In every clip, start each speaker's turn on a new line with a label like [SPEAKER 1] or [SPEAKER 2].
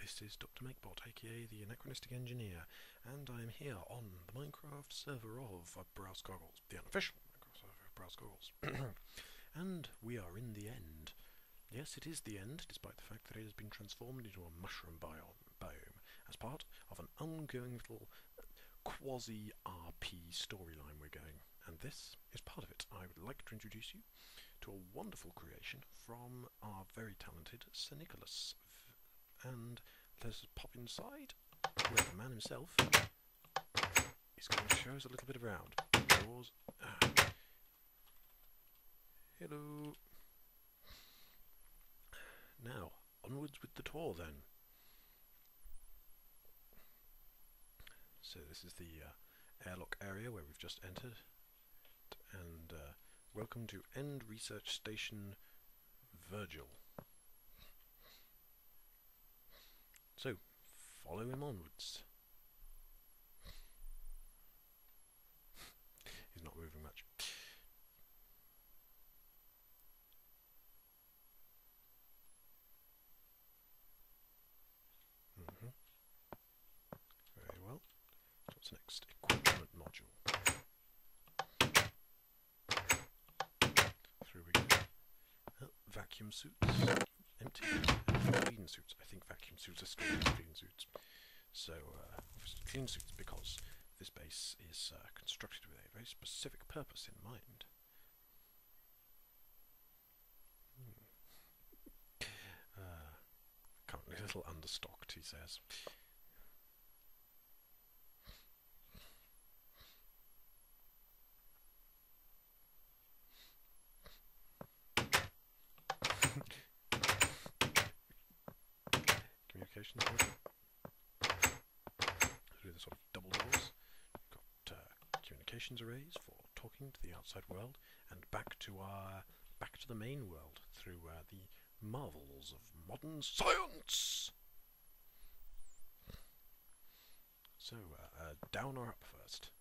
[SPEAKER 1] this is Dr. Makebot, aka the Anachronistic Engineer, and I am here on the Minecraft server of Browse Goggles, the unofficial Minecraft server of Browse Goggles. And we are in the end. Yes, it is the end, despite the fact that it has been transformed into a mushroom biome as part of an ongoing little quasi-RP storyline we're going. And this is part of it. I would like to introduce you to a wonderful creation from our very talented Sir Nicholas. And let's pop inside, where the man himself is going to show us a little bit around. Doors. Hello. Now, onwards with the tour then. So this is the airlock area where we've just entered. And welcome to End Research Station Virgil. So, follow him onwards. He's not moving much. Very well. What's next? Equipment module. Through we go. Vacuum suits. Empty. Clean suits. I think vacuum suits are still clean suits. So, clean suits because this base is constructed with a very specific purpose in mind. Currently a little understocked, he says. Communications module. Through the sort of double doors. Got communications arrays for talking to the outside world and back to the main world through the marvels of modern science. So down or up first?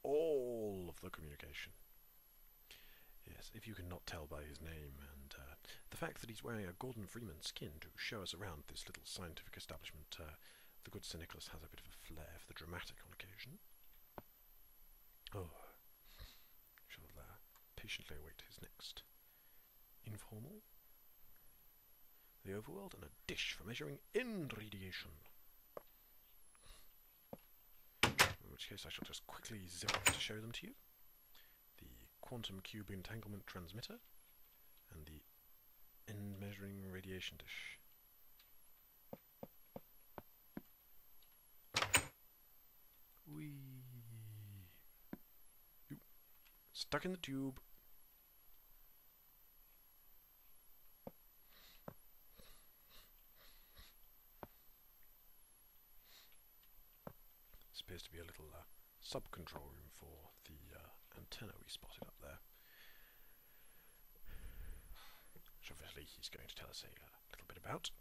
[SPEAKER 1] All of the communication. Yes, if you cannot tell by his name and the fact that he's wearing a Gordon Freeman skin to show us around this little scientific establishment, the good Sir Nicholas has a bit of a flair for the dramatic on occasion. Oh, shall patiently await his next informal, the overworld, and a dish for measuring end radiation. In which case I shall just quickly zip up to show them to you. The quantum cube entanglement transmitter and the end measuring radiation dish. Whee! Stuck in the tube. This appears to be a little sub-control room for the antenna we spotted up there. Which obviously he's going to tell us a little bit about.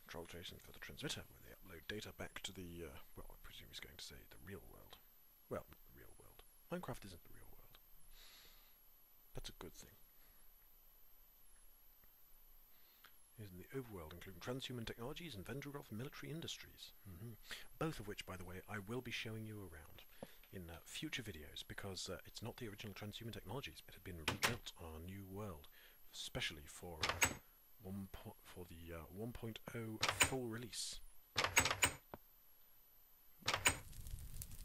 [SPEAKER 1] Control station for the transmitter, where they upload data back to the, well, I presume he's going to say the real world. Well, not the real world. Minecraft isn't the real world. That's a good thing. Here's in the overworld, including transhuman technologies and Vendrugolf military industries. Both of which, by the way, I will be showing you around in future videos, because it's not the original transhuman technologies. It had been rebuilt on our new world, especially for the 1.0 full release. I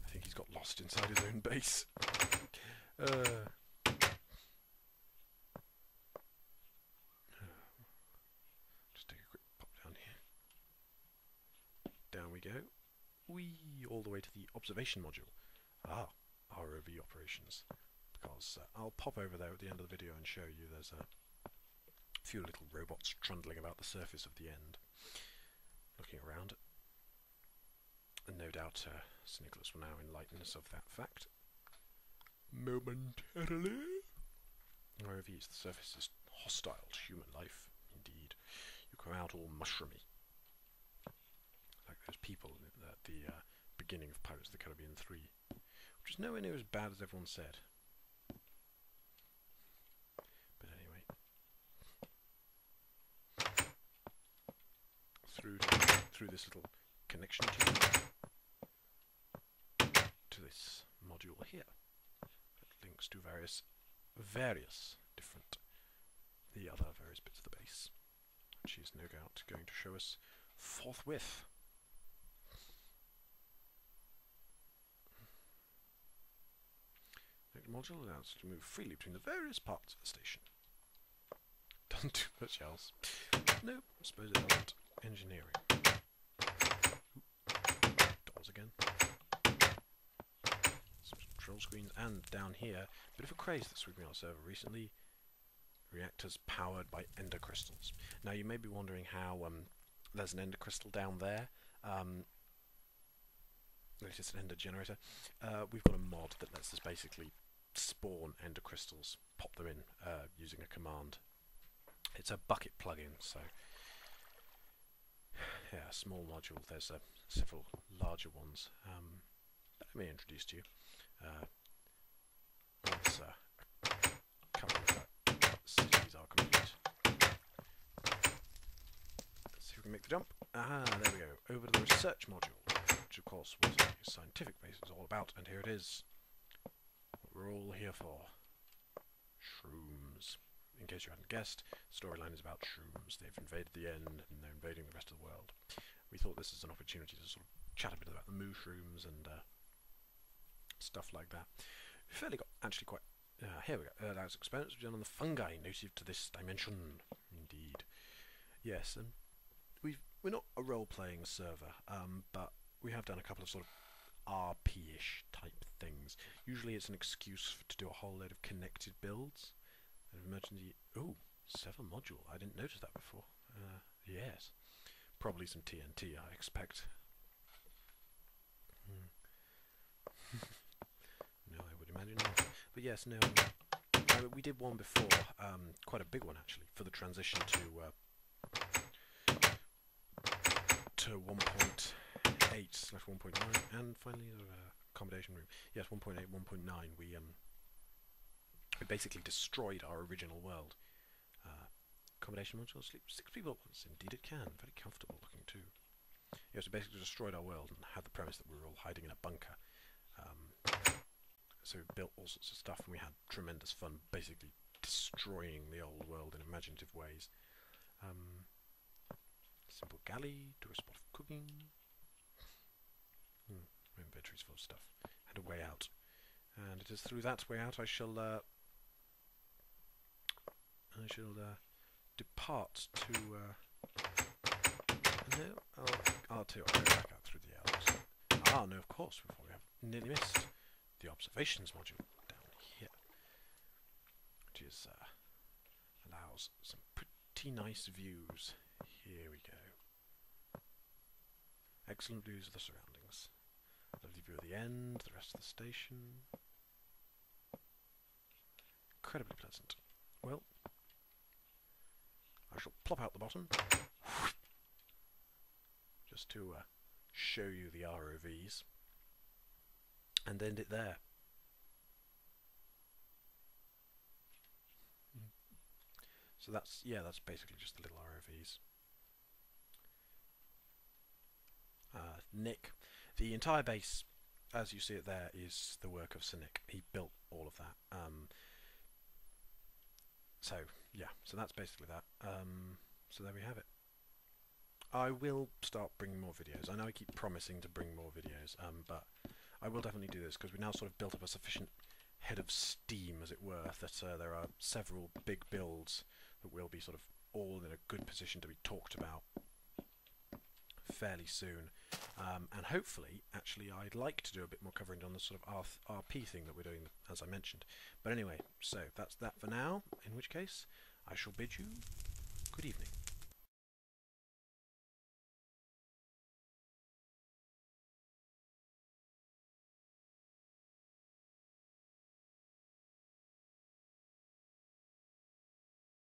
[SPEAKER 1] think he's got lost inside his own base. Just take a quick pop down here. Down we go. Whee! All the way to the observation module. ROV operations. Because I'll pop over there at the end of the video and show you there's a few little robots trundling about the surface of the end, looking around. And no doubt Sir Nicholas will now enlighten us of that fact momentarily. ROVs, the surface is hostile to human life, indeed. You come out all mushroomy. Like those people at the beginning of Pirates of the Caribbean 3. Which is nowhere near as bad as everyone said. But anyway. Through this little connection tube to this module here. That links to various different various bits of the base, which is no doubt going to show us forthwith. The module allows us to move freely between the various parts of the station. Doesn't do much else. No, I suppose it doesn't. Engineering. Doors again. Some control screens, and down here, a bit of a craze that's sweeping our server recently. Reactors powered by ender crystals. Now you may be wondering how there's an ender crystal down there. It's just an ender generator. We've got a mod that lets us basically spawn ender crystals, pop them in using a command. It's a bucket plugin, so yeah, a small module. There's several larger ones. Let me introduce to you. Once a couple of cities are complete. Let's see if we can make the jump. Ah, there we go. Over to the research module, which of course what a scientific base is all about, and here it is. What we're all here for. Shrooms. In case you hadn't guessed, the storyline is about shrooms. They've invaded the end, and they're invading the rest of the world. We thought this is an opportunity to sort of chat a bit about the mushrooms and stuff like that. We fairly got actually quite. Here we go. That's experiments we've done on the fungi native to this dimension. Indeed, yes. And we're not a role-playing server, but we have done a couple of sort of RP-ish type things. Usually, it's an excuse to do a whole load of connected builds. Emergency. Ooh, 7 module. I didn't notice that before. Yes, probably some TNT. I expect. No, I would imagine not. But yes, no. We did one before, quite a big one actually, for the transition to 1.8/1.9, and finally accommodation room. Yes, 1.8, 1.9. We basically destroyed our original world. Accommodation module, sleep 6 people at once. Indeed it can. Very comfortable looking too. Yes, we basically destroyed our world and had the premise that we were all hiding in a bunker. So we built all sorts of stuff, and we had tremendous fun basically destroying the old world in imaginative ways. Simple galley to a spot of cooking. My inventory's full of stuff. And a way out. And it is through that way out I shall depart to no, I'll tell you what, I'll go back out through the alleys. Ah, no, of course, before we have nearly missed the observations module down here, which is allows some pretty nice views. Here we go. Excellent views of the surroundings. Lovely view of the end, the rest of the station. Incredibly pleasant. Well, I shall plop out the bottom just to show you the ROVs and end it there. So that's basically just the little ROVs. Nick, the entire base, as you see it there, is the work of Sir Nick. He built all of that. So yeah, so that's basically that. So there we have it. I will start bringing more videos. I know I keep promising to bring more videos, but I will definitely do this because we now sort of built up a sufficient head of steam, as it were, that there are several big builds that will be sort of all in a good position to be talked about fairly soon. And hopefully, actually, I'd like to do a bit more covering on the sort of RP thing that we're doing, as I mentioned. But anyway, so that's that for now, in which case I shall bid you